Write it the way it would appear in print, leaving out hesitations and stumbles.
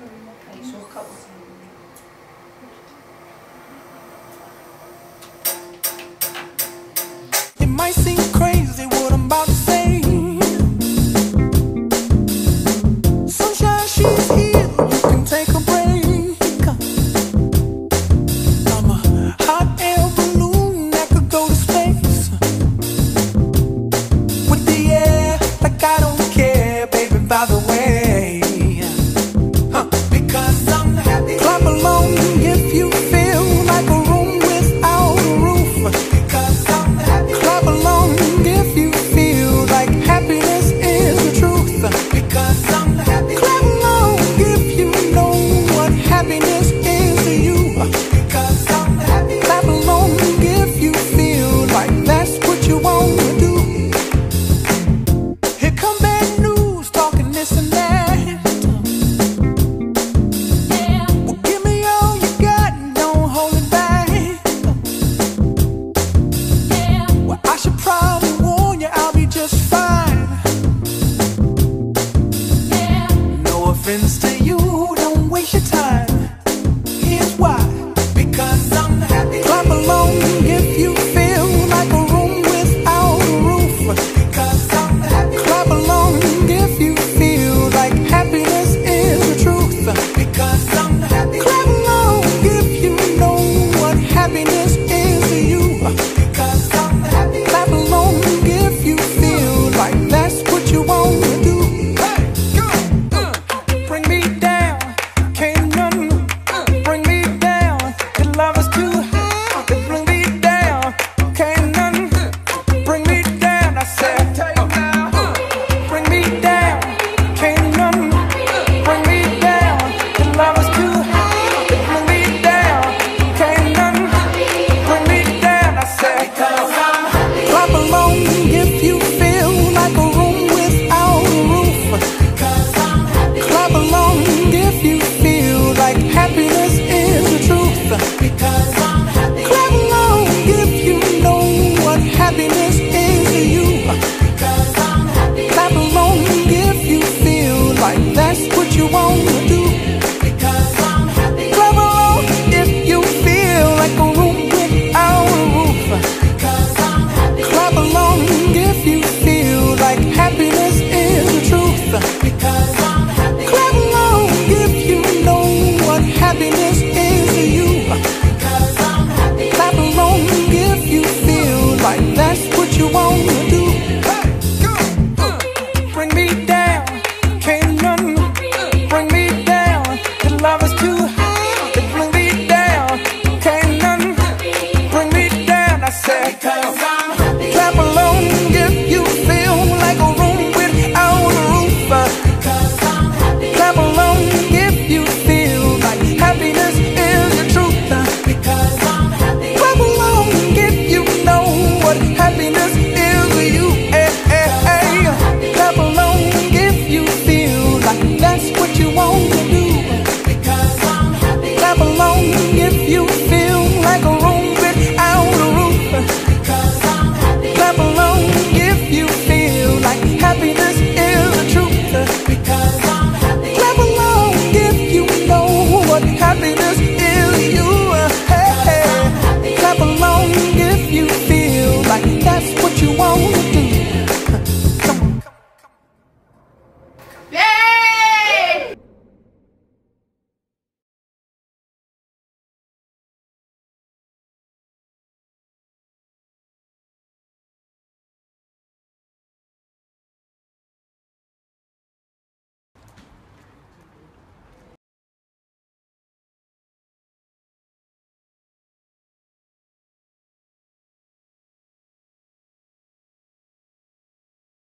Okay, so a couple. It might seem crazy what I'm about to say. Sunshine, she's here, you can take a break. I'm a hot air balloon that could go to space. With the air, like I don't care, baby, by the way. Because I'm happy. Clap along if you feel like a room without a roof. Because I'm happy. Clap along if you feel like happiness is the truth. Because I'm happy. Clap along if you know what happiness is to you. Because I'm happy. Clap along if you feel like that's what you want to do. Here come bad news, talking this and that. Well, give me all you got and don't hold it back. Well, I should probably warn you, I'll be just fine. No offense to